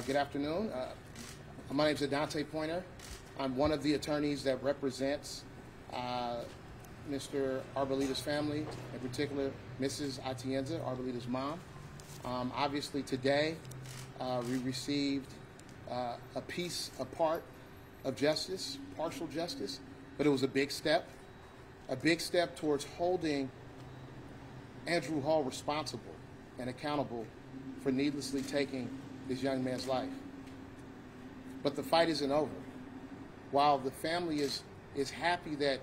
Good afternoon. My name is Adante Pointer. I'm one of the attorneys that represents Mr. Arboleda's family, in particular Mrs. Atienza, Arboleda's mom. Obviously today we received a part of justice, partial justice, but it was a big step towards holding Andrew Hall responsible and accountable for needlessly taking this young man's life. But the fight isn't over. While the family is happy that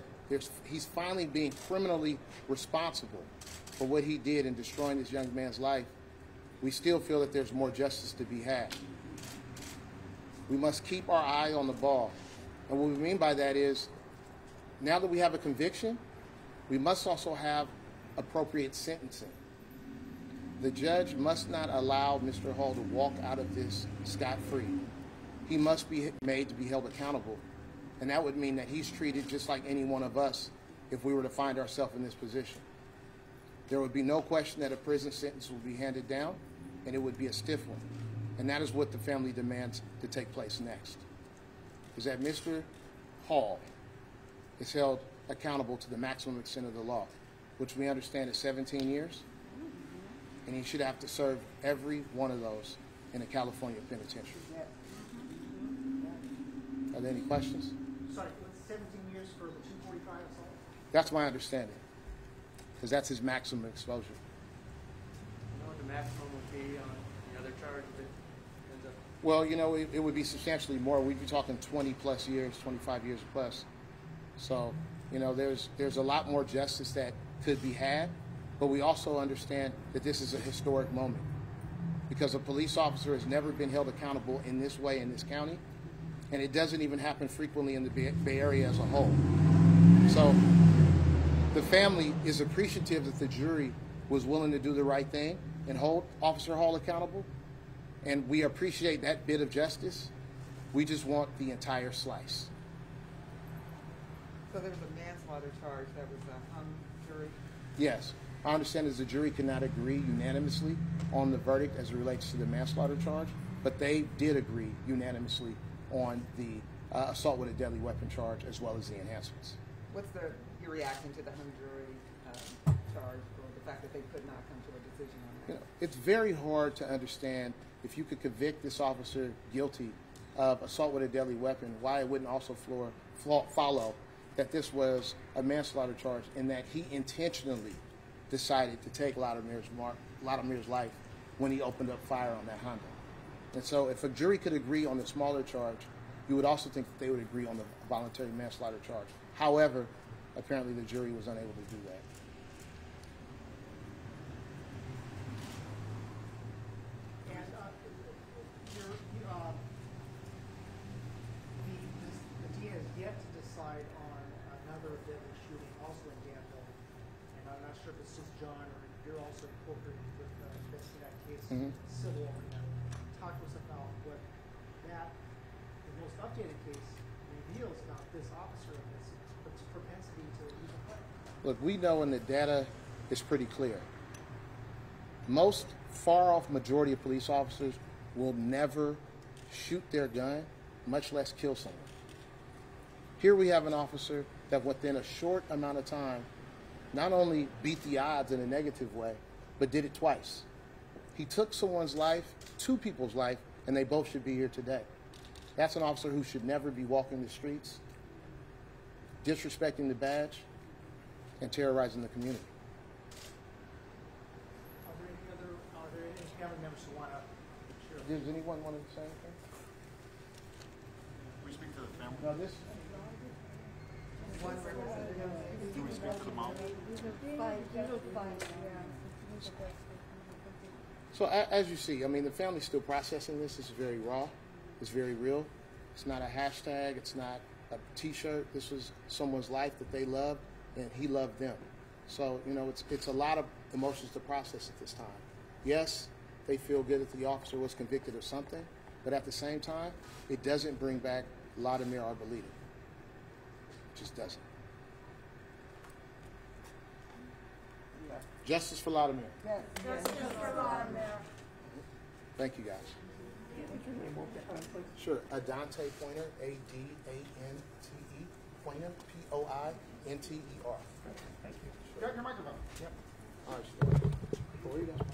he's finally being criminally responsible for what he did in destroying this young man's life, we still feel that there's more justice to be had. We must keep our eye on the ball. And what we mean by that is, now that we have a conviction, we must also have appropriate sentencing. The judge must not allow Mr. Hall to walk out of this scot-free. He must be made to be held accountable. And that would mean that he's treated just like any one of us if we were to find ourselves in this position. There would be no question that a prison sentence would be handed down, and it would be a stiff one. And that is what the family demands to take place next, is that Mr. Hall is held accountable to the maximum extent of the law, which we understand is 17 years, and he should have to serve every one of those in a California penitentiary. Are there any questions? Sorry, it was 17 years for the 245 assault? That's my understanding, because that's his maximum exposure. You know what the maximum would be on the other charge if it ends up? Well, you know, it would be substantially more. We'd be talking 20 plus years, 25 years plus. So, you know, there's a lot more justice that could be had, but we also understand that this is a historic moment because a police officer has never been held accountable in this way in this county, and it doesn't even happen frequently in the Bay Area as a whole. So the family is appreciative that the jury was willing to do the right thing and hold Officer Hall accountable, and we appreciate that bit of justice. We just want the entire slice. So there was a manslaughter charge that was a hung jury? Yes. I understand that the jury could not agree unanimously on the verdict as it relates to the manslaughter charge, but they did agree unanimously on the assault with a deadly weapon charge as well as the enhancements. What's your reaction to the hung jury charge, or the fact that they could not come to a decision on that? You know, it's very hard to understand if you could convict this officer guilty of assault with a deadly weapon, why it wouldn't also follow that this was a manslaughter charge and that he intentionally decided to take Laudemer's life when he opened up fire on that Honda. And so if a jury could agree on the smaller charge, you would also think that they would agree on the voluntary manslaughter charge. However, apparently the jury was unable to do that. And the DA has yet to decide on another deadly shooting also in Danville. And I'm not sure if it's just John or you're also incorporated with investigating that case, civil arena. Talk to us about what that, the most updated case, reveals about this officer and his propensity to use a weapon. Look, we know, and the data is pretty clear. Most far-off majority of police officers will never shoot their gun, much less kill someone. Here we have an officer that within a short amount of time not only beat the odds in a negative way, but did it twice. He took someone's life, two people's life, and they both should be here today. That's an officer who should never be walking the streets, disrespecting the badge, and terrorizing the community. Are there any family members who want to share? Does anyone want to say anything? We speak to the family. No, this. Do we speak to the mom? So as you see, I mean, the family's still processing this. It's very raw. It's very real. It's not a hashtag. It's not a T-shirt. This was someone's life that they loved, and he loved them. So, you know, it's a lot of emotions to process at this time. Yes, they feel good that the officer was convicted of something, but at the same time, it doesn't bring back Laudemer Arboleda. It just doesn't. Justice for Laudemer. Justice for Laudemer. Thank you, guys. your name one more time, please? Sure. Adante Pointer, A-D-A-N-T-E, Pointer, P-O-I-N-T-E-R. Thank you. Got your microphone. Yep. All right. Corey, that's